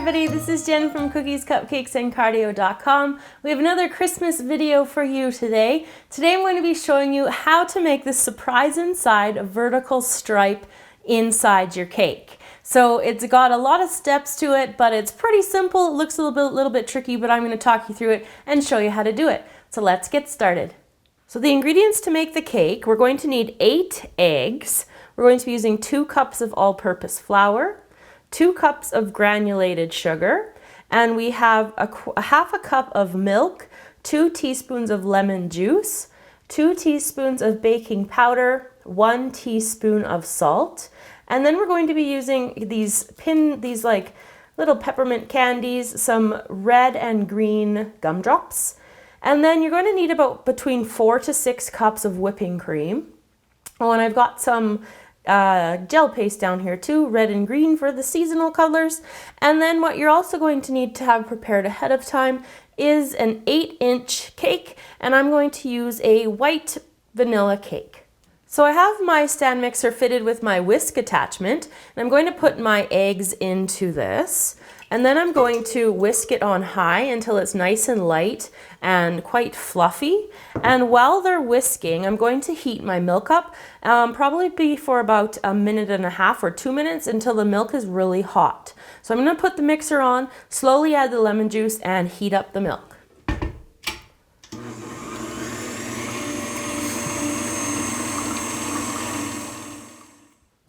everybody, this is Jen from Cookies Cupcakes and Cardio.com. We have another Christmas video for you today. Today I'm going to be showing you how to make this surprise inside vertical stripe inside your cake. So it's got a lot of steps to it, but it's pretty simple. It looks a little bit tricky, but I'm going to talk you through it and show you how to do it. So let's get started. So the ingredients to make the cake, we're going to need 8 eggs. We're going to be using 2 cups of all-purpose flour, 2 cups of granulated sugar, and we have a half a cup of milk, 2 teaspoons of lemon juice, 2 teaspoons of baking powder, 1 teaspoon of salt, and then we're going to be using these like little peppermint candies, some red and green gumdrops, and then you're going to need about between 4 to 6 cups of whipping cream. Oh, and I've got some gel paste down here too, red and green for the seasonal colors. And then what you're also going to need to have prepared ahead of time is an 8-inch cake, and I'm going to use a white vanilla cake. So I have my stand mixer fitted with my whisk attachment, and I'm going to put my eggs into this, and then I'm going to whisk it on high until it's nice and light and quite fluffy. And while they're whisking, I'm going to heat my milk up, probably be for about 1.5 minutes or 2 minutes until the milk is really hot. So I'm going to put the mixer on, slowly add the lemon juice, and heat up the milk.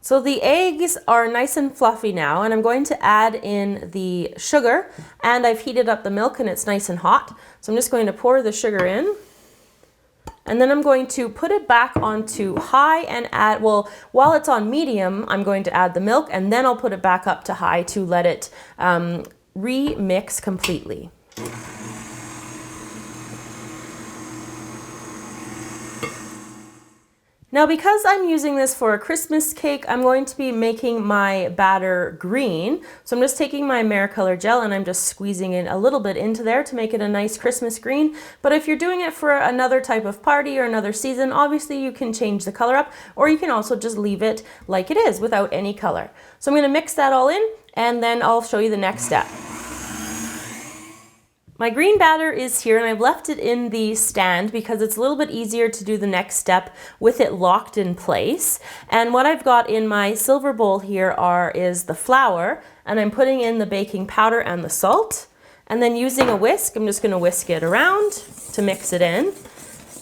So the eggs are nice and fluffy now, and I'm going to add in the sugar, and I've heated up the milk and it's nice and hot. So I'm just going to pour the sugar in, and then I'm going to put it back onto high and add, well, while it's on medium, I'm going to add the milk, and then I'll put it back up to high to let it remix completely. Now, because I'm using this for a Christmas cake, I'm going to be making my batter green. So I'm just taking my Americolor gel and I'm just squeezing it a little bit into there to make it a nice Christmas green. But if you're doing it for another type of party or another season, obviously you can change the color up, or you can also just leave it like it is without any color. So I'm going to mix that all in, and then I'll show you the next step. My green batter is here, and I've left it in the stand because it's a little bit easier to do the next step with it locked in place. And what I've got in my silver bowl here is the flour, and I'm putting in the baking powder and the salt. And then using a whisk, I'm just going to whisk it around to mix it in.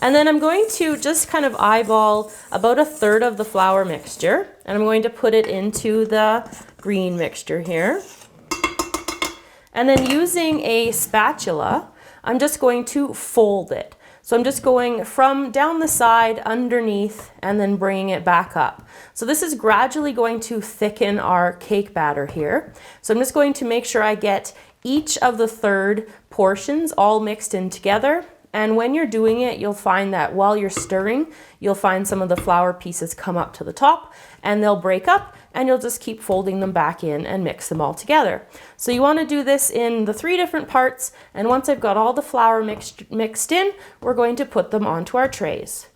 And then I'm going to just kind of eyeball about 1/3 of the flour mixture, and I'm going to put it into the green mixture here. And then using a spatula, I'm just going to fold it. So I'm just going from down the side, underneath, and then bringing it back up. So this is gradually going to thicken our cake batter here. So I'm just going to make sure I get each of the 3rd portions all mixed in together. And when you're doing it, you'll find that while you're stirring, you'll find some of the flour pieces come up to the top, and they'll break up, and you'll just keep folding them back in and mix them all together. So you want to do this in the 3 different parts, and once I've got all the flour mixed in, we're going to put them onto our trays.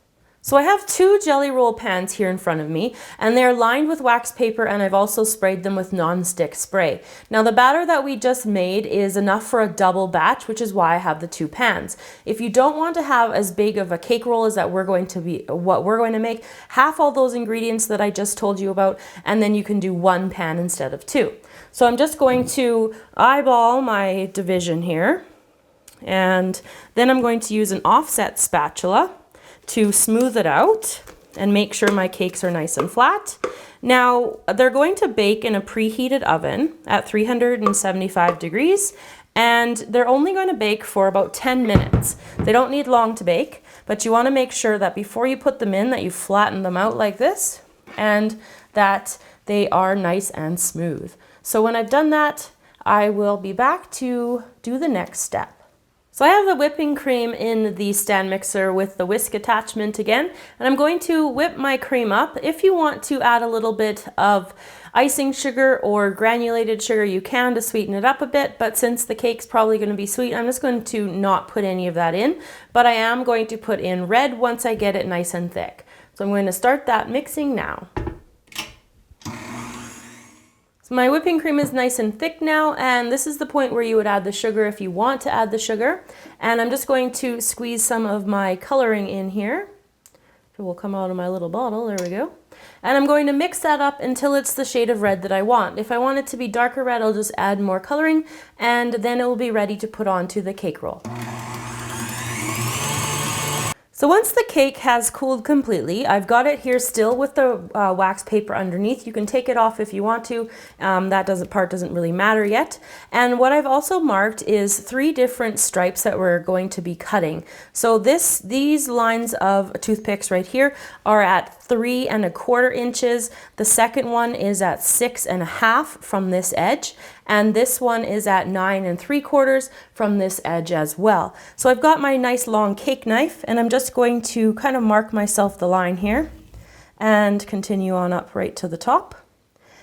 So I have 2 jelly roll pans here in front of me, and they're lined with wax paper, and I've also sprayed them with non-stick spray. Now the batter that we just made is enough for a double batch, which is why I have the 2 pans. If you don't want to have as big of a cake roll as what we're going to make, half all those ingredients that I just told you about, and then you can do 1 pan instead of 2. So I'm just going to eyeball my division here, and then I'm going to use an offset spatula to smooth it out and make sure my cakes are nice and flat. Now, they're going to bake in a preheated oven at 375 degrees, and they're only going to bake for about 10 minutes. They don't need long to bake, but you want to make sure that before you put them in that you flatten them out like this, and that they are nice and smooth. So when I've done that, I will be back to do the next step. So I have the whipping cream in the stand mixer with the whisk attachment again, and I'm going to whip my cream up. If you want to add a little bit of icing sugar or granulated sugar, you can to sweeten it up a bit, but since the cake's probably going to be sweet, I'm just going to not put any of that in, but I am going to put in red once I get it nice and thick. So I'm going to start that mixing now. So my whipping cream is nice and thick now, and this is the point where you would add the sugar if you want to add the sugar. And I'm just going to squeeze some of my coloring in here. It will come out of my little bottle, there we go. And I'm going to mix that up until it's the shade of red that I want. If I want it to be darker red, I'll just add more coloring, and then it will be ready to put onto the cake roll. So once the cake has cooled completely, I've got it here still with the wax paper underneath. You can take it off if you want to. That part doesn't really matter yet. And what I've also marked is 3 different stripes that we're going to be cutting. So these lines of toothpicks right here are at 3 1/4 inches. The second one is at 6 1/2 from this edge. And this one is at 9 3/4 from this edge as well. So I've got my nice long cake knife, and I'm just going to kind of mark myself the line here and continue on up right to the top.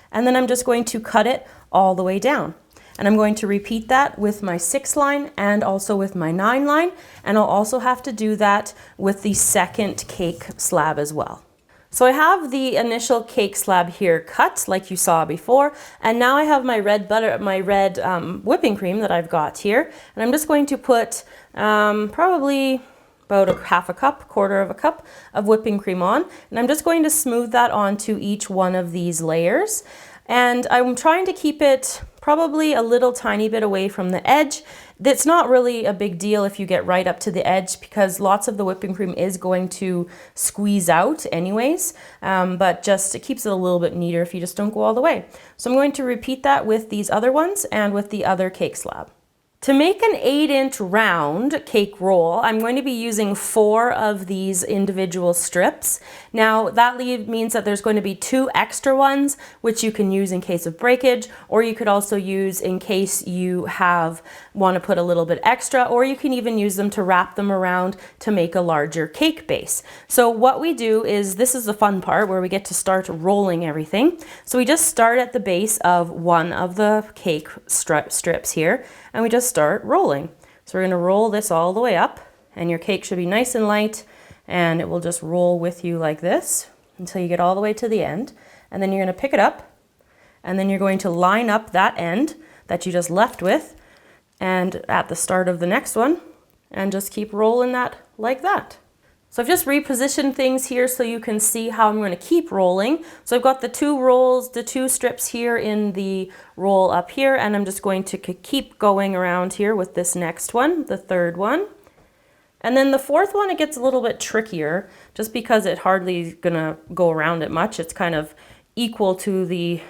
And then I'm just going to cut it all the way down. And I'm going to repeat that with my 6 line and also with my 9 line. And I'll also have to do that with the second cake slab as well. So I have the initial cake slab here cut like you saw before, and now I have my red whipping cream that I've got here, and I'm just going to put probably about 1/2 cup, 1/4 cup of whipping cream on, and I'm just going to smooth that onto each one of these layers. And I'm trying to keep it probably a little tiny bit away from the edge. It's not really a big deal if you get right up to the edge, because lots of the whipping cream is going to squeeze out anyways, but just it keeps it a little bit neater if you just don't go all the way. So I'm going to repeat that with these other ones and with the other cake slab. To make an 8-inch round cake roll, I'm going to be using 4 of these individual strips. Now that means that there's going to be 2 extra ones, which you can use in case of breakage, or you could also use in case you want to put a little bit extra, or you can even use them to wrap them around to make a larger cake base. So what we do is, this is the fun part where we get to start rolling everything. So we just start at the base of one of the cake strips here, and we just start rolling. So we're going to roll this all the way up, and your cake should be nice and light, and it will just roll with you like this until you get all the way to the end. And then you're going to pick it up, and then you're going to line up that end that you just left with and at the start of the next one, and just keep rolling that like that. So I've just repositioned things here so you can see how I'm going to keep rolling. So I've got the 2 strips here in the roll up here, and I'm just going to keep going around here with this next one, the 3rd one. And then the 4th one, it gets a little bit trickier just because it hardly is going to go around it much. It's kind of equal to the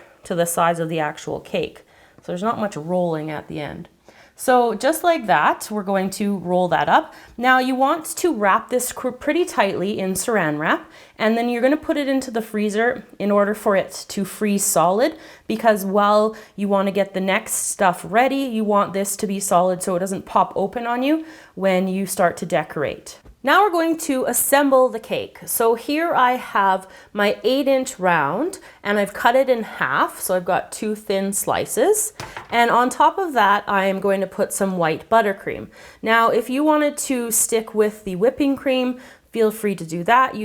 size of the actual cake. So there's not much rolling at the end. So just like that, we're going to roll that up. Now you want to wrap this pretty tightly in saran wrap, and then you're going to put it into the freezer in order for it to freeze solid, because while you want to get the next stuff ready, you want this to be solid so it doesn't pop open on you when you start to decorate. Now we're going to assemble the cake. So here I have my 8-inch round, and I've cut it in half. So I've got 2 thin slices. And on top of that, I am going to put some white buttercream. Now, if you wanted to stick with the whipping cream, feel free to do that.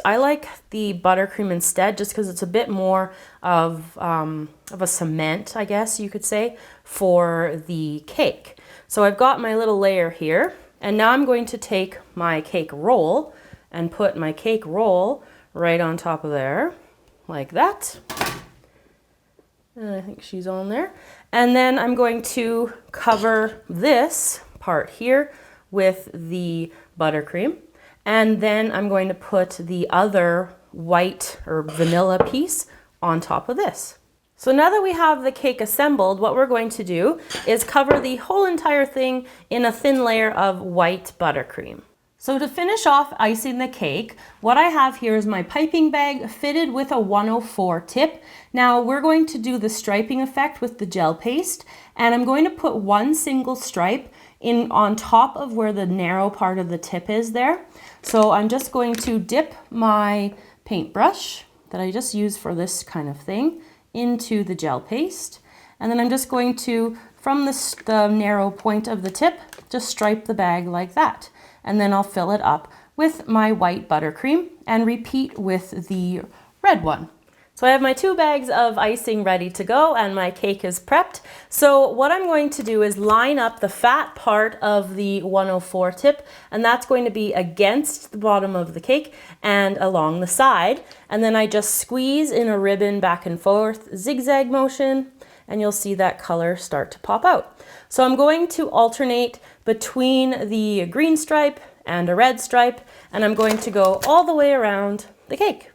I like the buttercream instead, just because it's a bit more of a cement, I guess you could say, for the cake. So I've got my little layer here. And now I'm going to take my cake roll and put my cake roll right on top of there, like that. And I think she's on there. And then I'm going to cover this part here with the buttercream. And then I'm going to put the other white or vanilla piece on top of this. So now that we have the cake assembled, what we're going to do is cover the whole entire thing in a thin layer of white buttercream. So to finish off icing the cake, what I have here is my piping bag fitted with a 104 tip. Now we're going to do the striping effect with the gel paste, and I'm going to put 1 single stripe in on top of where the narrow part of the tip is there. So I'm just going to dip my paintbrush that I just used for this kind of thing into the gel paste, and then I'm just going to, from the narrow point of the tip, just stripe the bag like that, and then I'll fill it up with my white buttercream and repeat with the red one. So I have my 2 bags of icing ready to go and my cake is prepped. So what I'm going to do is line up the fat part of the 104 tip, and that's going to be against the bottom of the cake and along the side. And then I just squeeze in a ribbon back and forth, zigzag motion, and you'll see that color start to pop out. So I'm going to alternate between the green stripe and a red stripe, and I'm going to go all the way around the cake.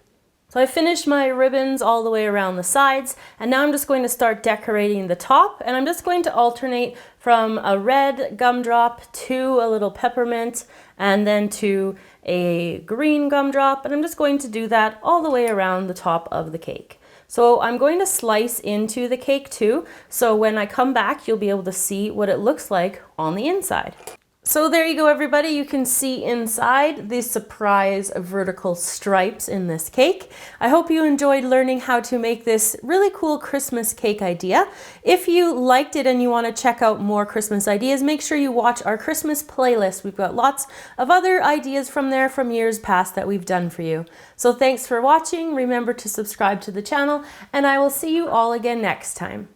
So I finished my ribbons all the way around the sides, and now I'm just going to start decorating the top, and I'm just going to alternate from a red gumdrop to a little peppermint and then to a green gumdrop, and I'm just going to do that all the way around the top of the cake. So I'm going to slice into the cake too, so when I come back you'll be able to see what it looks like on the inside. So there you go, everybody. You can see inside the surprise vertical stripes in this cake. I hope you enjoyed learning how to make this really cool Christmas cake idea. If you liked it and you want to check out more Christmas ideas, make sure you watch our Christmas playlist. We've got lots of other ideas from there from years past that we've done for you. So thanks for watching. Remember to subscribe to the channel, and I will see you all again next time.